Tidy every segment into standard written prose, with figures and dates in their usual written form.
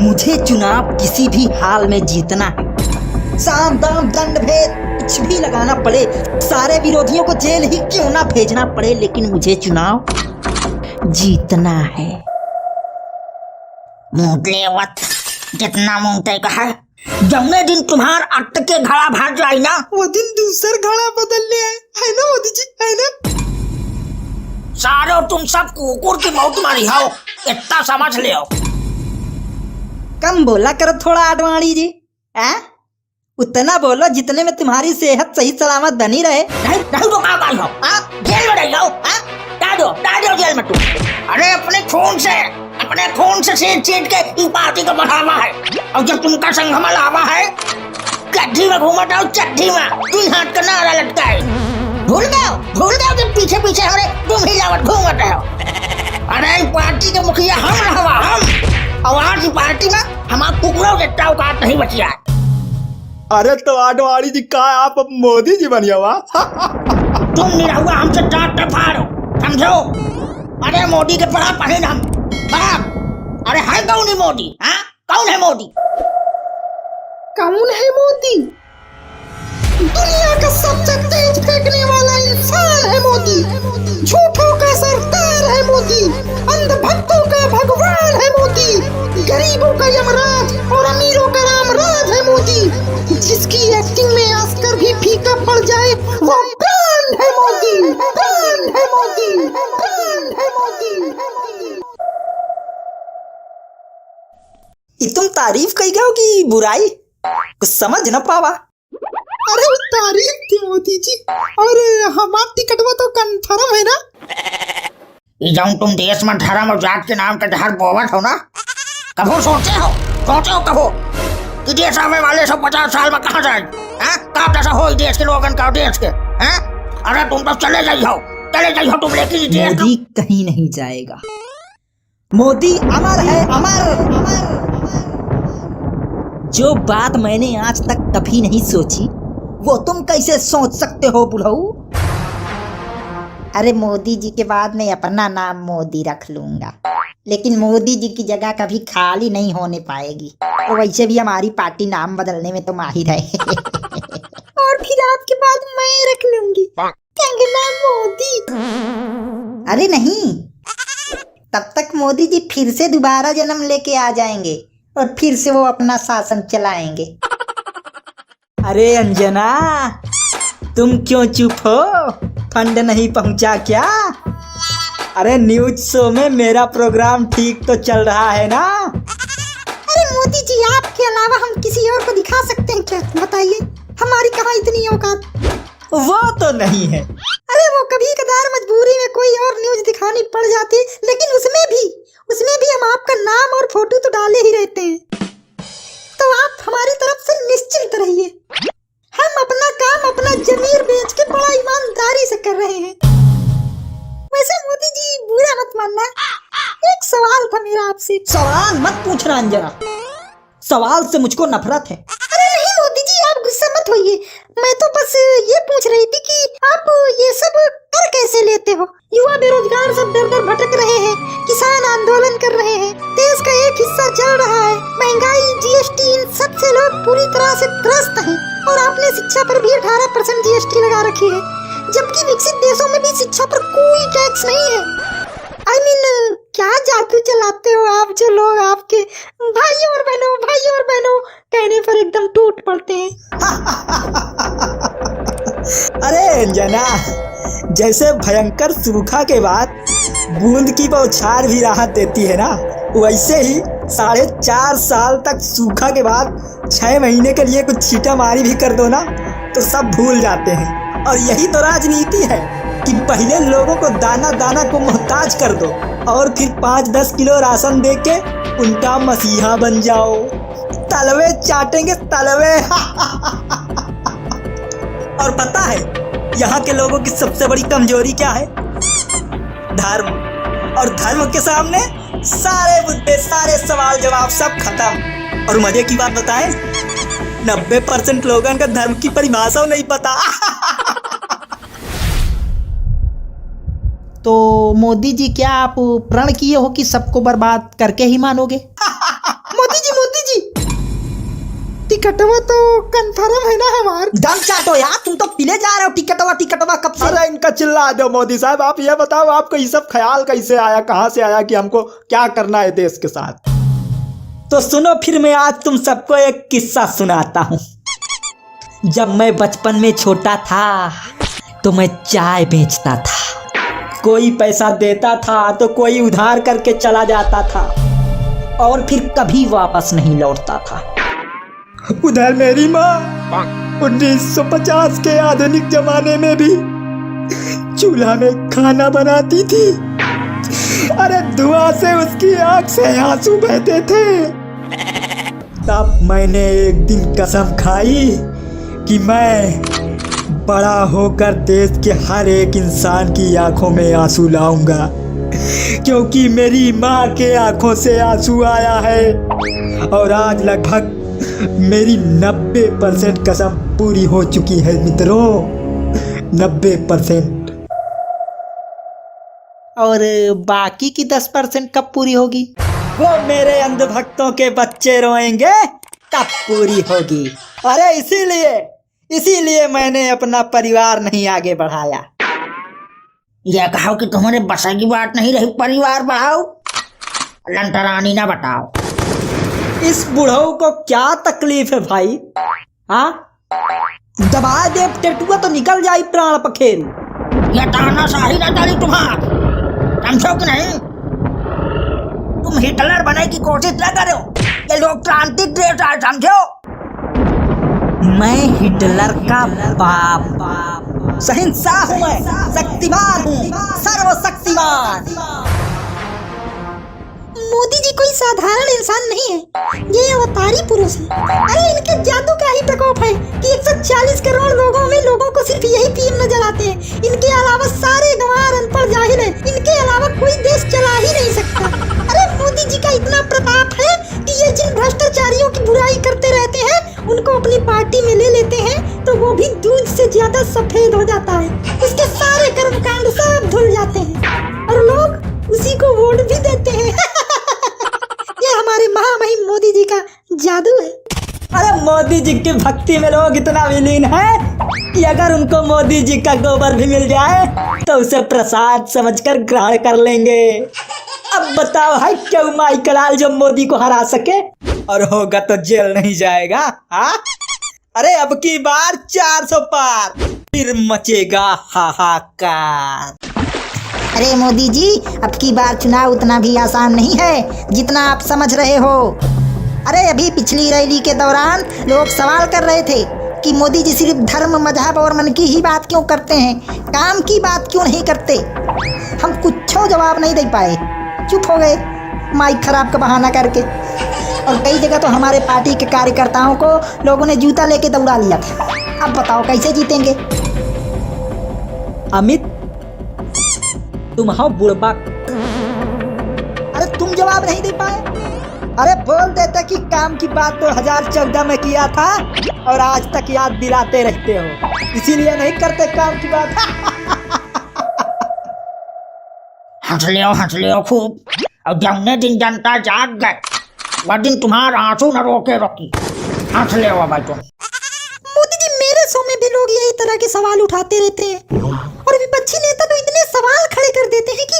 मुझे चुनाव किसी भी हाल में जीतना है। साम दाम दंड भेद कुछ भी लगाना पड़े, सारे विरोधियों को जेल ही क्यों ना भेजना पड़े, लेकिन मुझे चुनाव जीतना है। मूंगलेवत जितना मूंगते का है, जौने दिन तुम्हार अट के घड़ा भाग जाए ना, वो दिन दूसर घड़ा बदल ले आए, है ना मोदी जी, है ना? सारो तुम सब कुकुर की मौत मारी हो, इतना समझ ले। कम बोला करो थोड़ा आडवाणी जी, उतना बोलो जितने में तुम्हारी सेहत सही सलामत बनी रहे। नहीं तो क्या गई हो, जेल में रह जाओ, डाल दो जेल में तुम। अरे अपने खून से चीट के इस पार्टी को बढ़ावा है, और जब तुमका संगमा लावा है, चड्ढी में घूमत हो, चड्ढी में तू हाथ का नारा लटका है। भूल गए कि पीछे पीछे हमारे तुम ही लावत घूमत हो। अरे पार्टी के मुखिया हम रहवा, हम, और आज पार्टी में हमारा कुकुरों के औकात नहीं बचिया है। अरे तो आडवाणी जी का आप अब मोदी जी बनिया हुआ। तुम नहीं रहुआ हमसे डांट फाड़ो, समझो। अरे मोदी के बड़ा पहन हम बड़ा। अरे है कौन है मोदी? कौन है मोदी? कौन है मोदी? दुनिया का सबसे तेज फेंकने वाला इंसान है मोदी, झूठों का सरदार है मोदी, अंधभक्तों का भगवान है मोदी, गरीबों का यमराज और अमीरों का रामराज है मोदी, जिसकी एक्टिंग में ऑस्कर भी फीका पड़ जाए वो ब्रांड है मोदी, ब्रांड है मोदी, ब्रांड है मोदी। ये तुम तारीफ कही गए हो कि बुराई? कुछ समझ न पावा। अरे वो तारीफ थी मोदी जी, और हमारा टिकटवा तो कंफर्म है ना? जब तुम देश में धर्म और जात के नाम का जहर बोवत हो ना, कभो सोचे हो कभो कि देश आने वाले 150 साल में कहाँ जाए? कब जैसा हो देश के लोगन का, देश के? अरे तुम तो चले जाइयो तुम, लेकिन मोदी कहीं नहीं जाएगा। मोदी अमर है, अमर। जो बात मैंने आज तक कभी नहीं सोची, वो तुम कैसे सोच सकते हो बुढ़ऊ? अरे मोदी जी के बाद मैं अपना नाम मोदी रख लूंगा, लेकिन मोदी जी की जगह कभी खाली नहीं होने पाएगी। और वैसे भी हमारी पार्टी नाम बदलने में तो माहिर है। और फिर आपके बाद मैं रख लूंगी कंगना मोदी। अरे नहीं, तब तक मोदी जी फिर से दोबारा जन्म लेके आ जाएंगे और फिर से वो अपना शासन चलाएंगे। अरे अंजना, तुम क्यों चुप हो? फंड नहीं पहुंचा क्या? अरे न्यूज शो में मेरा प्रोग्राम ठीक तो चल रहा है ना? अरे मोदी जी, आपके अलावा हम किसी और को दिखा सकते हैं क्या? बताइए, हमारी कहाँ इतनी औकात? वो तो नहीं है। अरे वो कभी कदार मजबूरी में कोई और न्यूज दिखानी पड़ जाती, लेकिन उसमें भी हम आपका नाम और फोटो तो डाले ही रहते हैं। तो आप हमारी तरफ से निश्चिंत रहिए, हम अपना काम अपना जमीर बेच के बड़ा ईमानदारी से कर रहे हैं। वैसे मोदी जी बुरा मत मानना, एक सवाल था मेरा आपसे। सवाल मत पूछना अंजना, सवाल से मुझको नफरत है। अरे नहीं मोदी जी, आप गुस्सा मत होइए, मैं तो बस ये पूछ रही थी कि आप ये सब कर कैसे लेते हो? युवा बेरोजगार सब दर दर भटक रहे हैं, किसान आंदोलन कर रहे हैं, देश का एक हिस्सा जल रहा है, महंगाई, जीएसटी, इन सब से लोग पूरी तरह से त्रस्त हैं, और आपने शिक्षा पर भी 18% जीएसटी लगा रखी है, जबकि विकसित देशों में भी शिक्षा पर कोई टैक्स नहीं है। I mean, क्या जादू चलाते हो आप, जो लोग आपके भाइयों और बहनों कहने पर एकदम टूट पड़ते हैं। अरे अंजना, जैसे भयंकर सूखा के बाद बूंद की बौछार भी राहत देती है ना, वैसे ही 4.5 साल तक सूखा के बाद 6 महीने के लिए कुछ छींटामारी भी कर दो ना तो सब भूल जाते हैं। और यही तो राजनीति है कि पहले लोगों को दाना दाना को मोहताज कर दो और फिर 5-10 किलो राशन दे के उनका मसीहा बन जाओ। तलवे चाटेंगे तलवे। और पता है यहाँ के लोगों की सबसे बड़ी कमजोरी क्या है? धर्म। और धर्म के सामने सारे मुद्दे, सारे सवाल जवाब सब खत्म। और मजे की बात बताएं, 90% लोगों का धर्म की परिभाषा नहीं पता। तो मोदी जी, क्या आप प्रण किए हो कि सबको बर्बाद करके ही मानोगे? मोदी जी टिकटवा तो कंफर्म है ना हमार? दम चाटो यार, तुम तो पिले जा रहे हो टिकटवा कब से। अरे इनका चिल्ला दो मोदी साहब। आप ये बताओ, आपको ये सब ख्याल कैसे आया, कहाँ से आया कि हमको क्या करना है देश के साथ? तो सुनो फिर मैं आज तुम सबको एक किस्सा सुनाता हूँ। जब मैं बचपन में छोटा था तो मैं चाय बेचता था। कोई पैसा देता था तो कोई उधार करके चला जाता था और फिर कभी वापस नहीं लौटता था। उधर मेरी माँ 1950 के आधुनिक जमाने में भी चूल्हा में खाना बनाती थी। अरे धुआं से उसकी आंख से आंसू बहते थे। तब मैंने एक दिन कसम खाई कि मैं बड़ा होकर देश के हर एक इंसान की आंखों में आंसू लाऊंगा, क्योंकि मेरी माँ के आंखों से आंसू आया है। और आज लगभग मेरी 90% कसम पूरी हो चुकी है मित्रों, 90%। और बाकी की 10% कब पूरी होगी? वो मेरे अंधभक्तों के बच्चे रोएंगे तब पूरी होगी। अरे इसीलिए मैंने अपना परिवार नहीं आगे बढ़ाया। यह कहो कि तुम्हारे बसा की बात नहीं रही, परिवार बढ़ाओ, लंटरानी ना बताओ। इस बुढ़ऊ को क्या तकलीफ है भाई? हाँ, दबा दे टेटुआ तो निकल जाई प्राण पखेरु। यह तानाशाही ना चली तुम्हार, समझो कि नहीं? तुम हिटलर बनने की कोशिश न करो, ये लोग क्रांति देश है, समझो? मैं हिटलर का बाप, शहंशाह हूँ, मैं शक्तिमान हूँ, सर्वशक्तिमान। मोदी जी कोई साधारण इंसान नहीं है, ये अवतारी पुरुष है। अरे इनके जादू का ही प्रकोप है कि 140 करोड़ लोगों में लोगों को सिर्फ यही पीएम नजर आते हैं। इनके अलावा सारे गंवार अनपढ़ जाहिल है, इनके अलावा कोई देश चला ही नहीं सकता। अरे मोदी जी का इतना प्रताप है कि ये जिन भ्रष्टाचारियों की बुराई करते रहते हैं उनको अपनी पार्टी में ले लेते हैं तो वो भी दूध से ज्यादा सफेद हो जाता है। उसके सारे कर्मकांड सब धुल जाते हैं और लोग उसी को वोट भी देते हैं। ये हमारे महामहिम मोदी जी का जादू है। अरे मोदी जी की भक्ति में लोग इतना विलीन है कि अगर उनको मोदी जी का गोबर भी मिल जाए तो उसे प्रसाद समझकर ग्रहण कर लेंगे। अब बताओ है क्यों माइकलाल जो मोदी को हरा सके और होगा तो जेल नहीं जाएगा? हाँ, अरे अब की बार 400 पार, फिर मचेगा हाहाकार। अरे मोदी जी, अब की बार चुनाव उतना भी आसान नहीं है जितना आप समझ रहे हो। अरे अभी पिछली रैली के दौरान लोग सवाल कर रहे थे कि मोदी जी सिर्फ धर्म, मजहब और मन की ही बात क्यों करते हैं, काम की बात क्यों नहीं करते। हम कुछ जवाब नहीं दे पाए, चुप हो गए माइक खराब का बहाना करके। और कई जगह तो हमारे पार्टी के कार्यकर्ताओं को लोगों ने जूता लेके दौड़ा लिया था। अब बताओ कैसे जीतेंगे? अमित, तुम हो बुढ़बा। अरे तुम जवाब नहीं दे पाए? अरे बोल देते कि काम की बात तो 2014 में किया था और आज तक याद दिलाते रहते हो, इसीलिए नहीं करते काम की बात। हंस लियो खूब, और जमने दिन जनता जाग गए वह दिन तुम्हारा आंसू न रोके रोकी। हंस लियो भाई तुम। मोदी जी, मेरे शो में भी लोग यही तरह के सवाल उठाते रहते हैं और विपक्षी नेता तो इतने सवाल खड़े कर देते हैं कि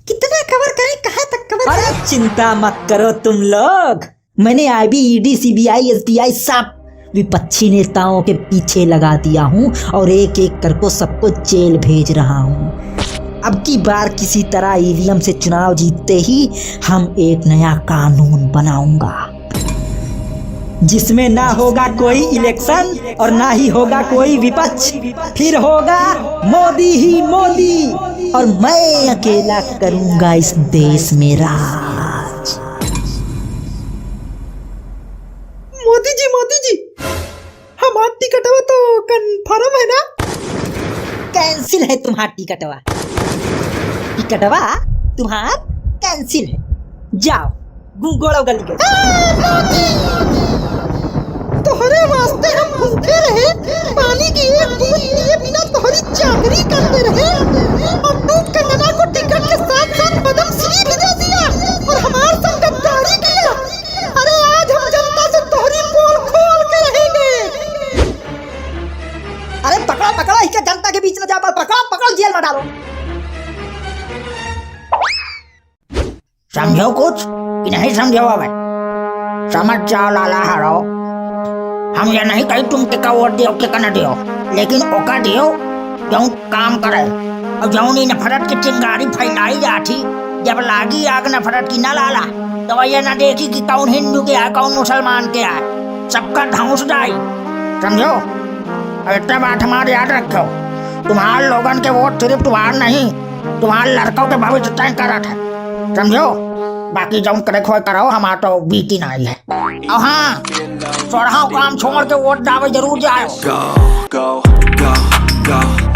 कितना कवर करें, कहाँ तक कवर करें। अरे चिंता मत करो तुम लोग, मैंने IB, ED, CBI, SBI सब विपक्षी नेताओं के पीछे लगा दिया हूँ और एक एक करके सबको जेल भेज रहा हूँ। अब की बार किसी तरह EVM से चुनाव जीतते ही हम एक नया कानून बनाऊंगा जिसमें ना होगा कोई इलेक्शन और ना ही होगा कोई विपक्ष, फिर होगा मोदी ही मोदी और मैं अकेला करूंगा इस देश में राज। मोदी जी हमारा टिकटवा तो कंफर्म है ना? कैंसिल है तुम्हारा टिकटवा तुम्हारा कैंसिल है। जाओ गुंगोड़ो गली के। तोहरे वास्ते हम भूखे रहे, पानी की एक बूंद पिए बिना तोहरी चाकरी करते रहे और तू कंगना को टिकट के साथ साथ पद्मश्री भी दे दिया और हमारे संग गद्दारी किया। अरे आज हम जनता से तोहरी पोल खोल के समझो कुछ कि नहीं समझो? अब समझ जाओ लाला हारो, हम ये नहीं कही तुम टिका वोट दियो टिका न दियो, लेकिन ओका दियो जो काम करे। और जौनी नफरत की चिंगारी फैलाई जाती, जब लागी आग नफरत की न लाला, तो ये न देखी कि कौन हिंदू के है कौन मुसलमान के है, सबका ध्वंस जाई। समझो? और इतना बात हमारे याद रखो, तुम्हारे लोगन के वोट सिर्फ तुम्हार नहीं, तुम्हारे लड़कों के भविष्य तय करा था। समझो? बाकी जौन करे खोए करो, हमारा तो बीती नहीं है। और हाँ, सोरहाव काम छोड़ के वोट डावे जरूर जाओ। Go, go, go, go.